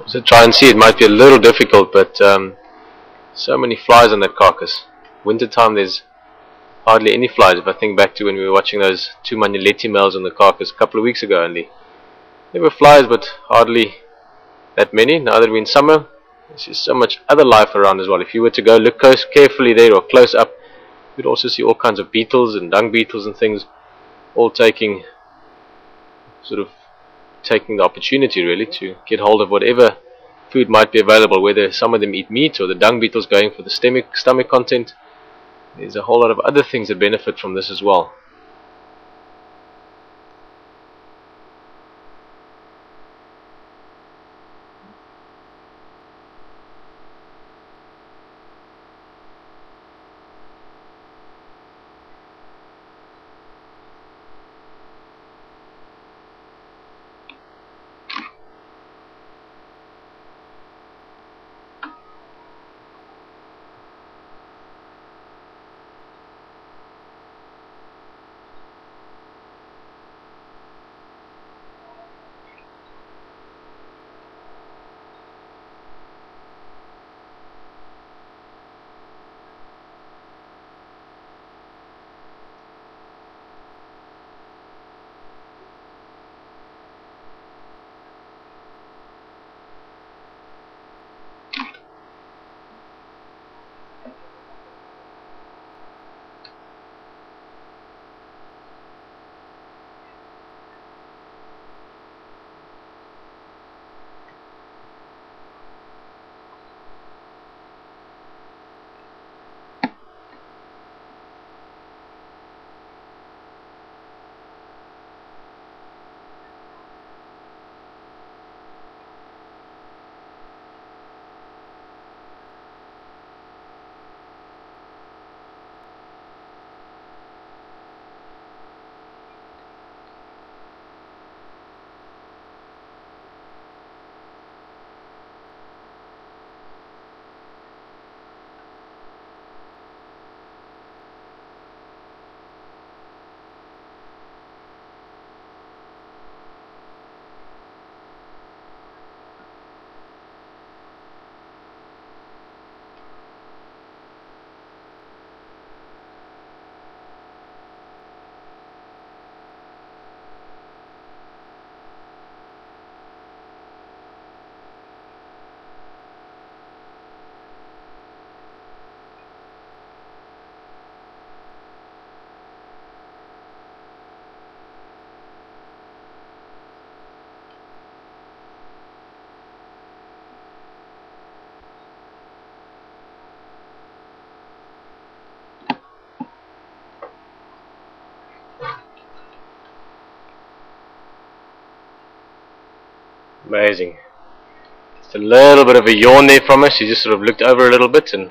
Also try and see, it might be a little difficult, but so many flies on that carcass. Wintertime there's hardly any flies. If I think back to when we were watching those 2 Manuleti males on the carcass a couple of weeks ago only. There were flies, but hardly that many. Now that we're in summer, there's just so much other life around as well. If you were to go look carefully there or close up, you'd also see all kinds of beetles and dung beetles and things, all taking the opportunity really to get hold of whatever food might be available, whether some of them eat meat or the dung beetles going for the stomach content. There's a whole lot of other things that benefit from this as well. Amazing. Just a little bit of a yawn there from her. She just sort of looked over a little bit and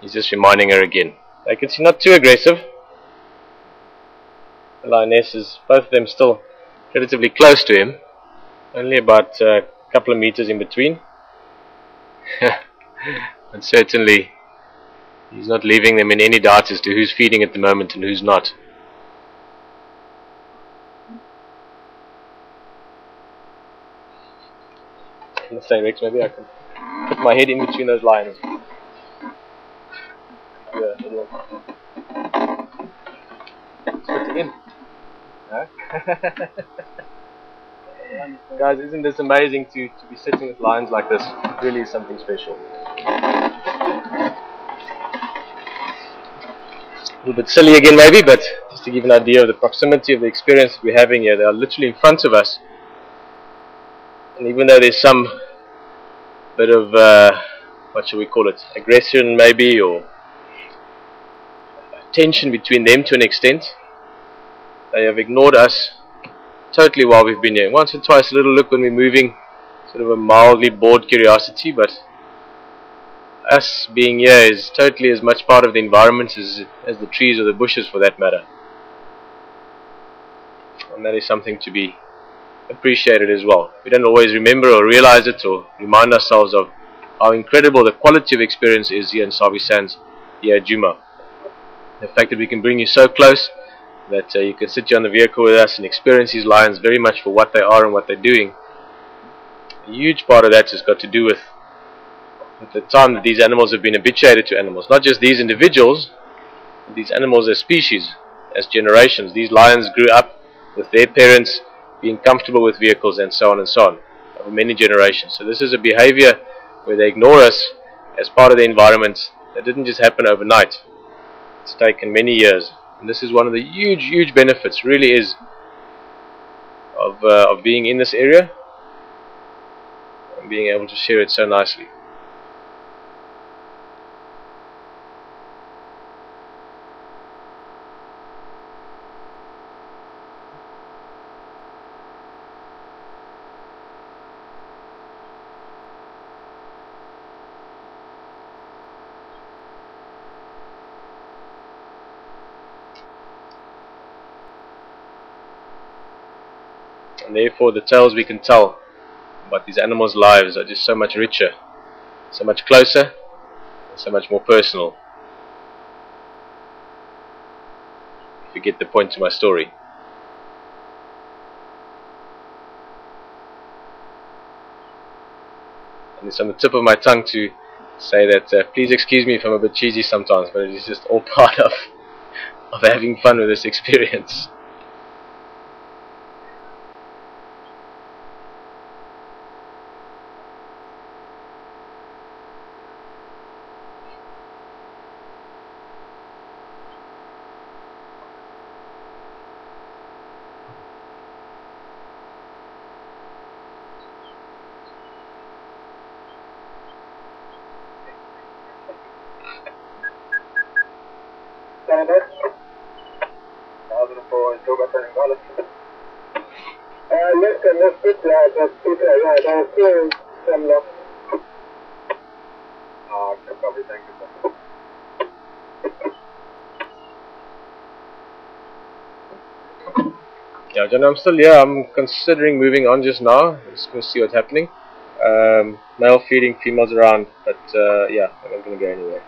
he's just reminding her again. I can see not too aggressive. The lioness is, both of them still relatively close to him. Only about a couple of meters in between. And certainly he's not leaving them in any doubt as to who's feeding at the moment and who's not. Let's say Rex, maybe I can put my head in between those lions. Yeah, little. Put it in. No? Guys, isn't this amazing to be sitting with lions like this? It really is something special. A little bit silly again maybe, but just to give an idea of the proximity of the experience that we're having here. They are literally in front of us. And even though there's some bit of, what shall we call it, aggression maybe, or tension between them to an extent, they have ignored us totally while we've been here. Once or twice a little look when we're moving, sort of a mildly bored curiosity, but us being here is totally as much part of the environment as the trees or the bushes for that matter. And that is something to be appreciated as well. We don't always remember or realize it or remind ourselves of how incredible the quality of experience is here in Sabi Sands, here at Djuma. The fact that we can bring you so close that you can sit here on the vehicle with us and experience these lions very much for what they are and what they're doing A huge part of that has got to do with the time that these animals have been habituated to animals. Not just these individuals, but these animals as species, as generations. These lions grew up with their parents being comfortable with vehicles and so on over many generations. So this is a behavior where they ignore us as part of the environment. That didn't just happen overnight. It's taken many years. And this is one of the huge benefits, really is, of being in this area and being able to share it so nicely. And therefore the tales we can tell about these animals' lives are just so much richer, so much closer, and so much more personal. If you get the point to my story. And it's on the tip of my tongue to say that please excuse me if I'm a bit cheesy sometimes, but it is just all part of having fun with this experience. Yeah, John, I'm still here. I'm considering moving on just now. I'm just going to see what's happening. Male feeding, females around, but yeah, I'm not going to go anywhere.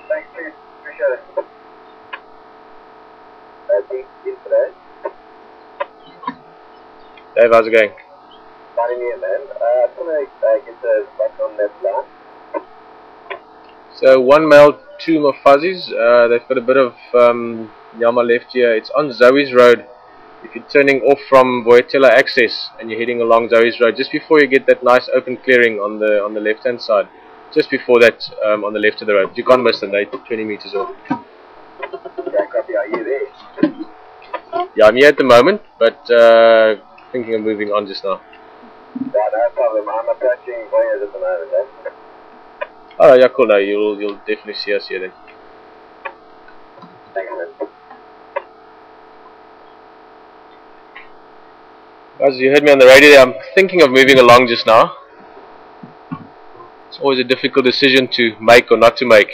Thanks, please. Appreciate it. Dave, how's it going? Fine here, man. I just want to get the back on that line. So one male, two more fuzzies. They've got a bit of Yama left here. It's on Zoe's Road. If you're turning off from Boyatella Access and you're heading along Zoe's Road, just before you get that nice open clearing on the left hand side, just before that, on the left of the road, you can't miss them. They're 20 meters off. Yeah, copy. Are you there? Yeah, I'm here at the moment, but thinking of moving on just now. Yeah, no problem. I'm approaching Boyas at the moment, eh? Alright, yeah, cool. No, you'll definitely see us here then. Thanks, man. Guys, you heard me on the radio there. I'm thinking of moving along just now. It's always a difficult decision to make or not to make.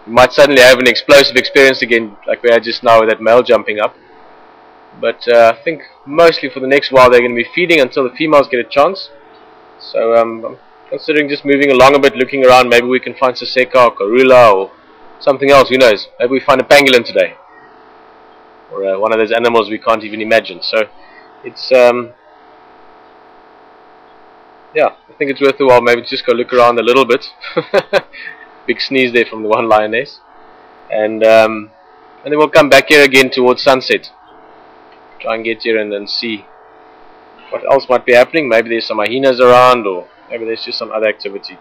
You might suddenly have an explosive experience again, like we had just now with that male jumping up. But I think mostly for the next while they're going to be feeding until the females get a chance. So I'm considering just moving along a bit, looking around. Maybe we can find Saseka or Karula or something else, who knows. Maybe we find a pangolin today. Or one of those animals we can't even imagine. So it's yeah, I think it's worth the while maybe just go look around a little bit. Big sneeze there from the one lioness. And then we'll come back here again towards sunset. Try and get here and then see what else might be happening. Maybe there's some hyenas around, or maybe there's just some other activity.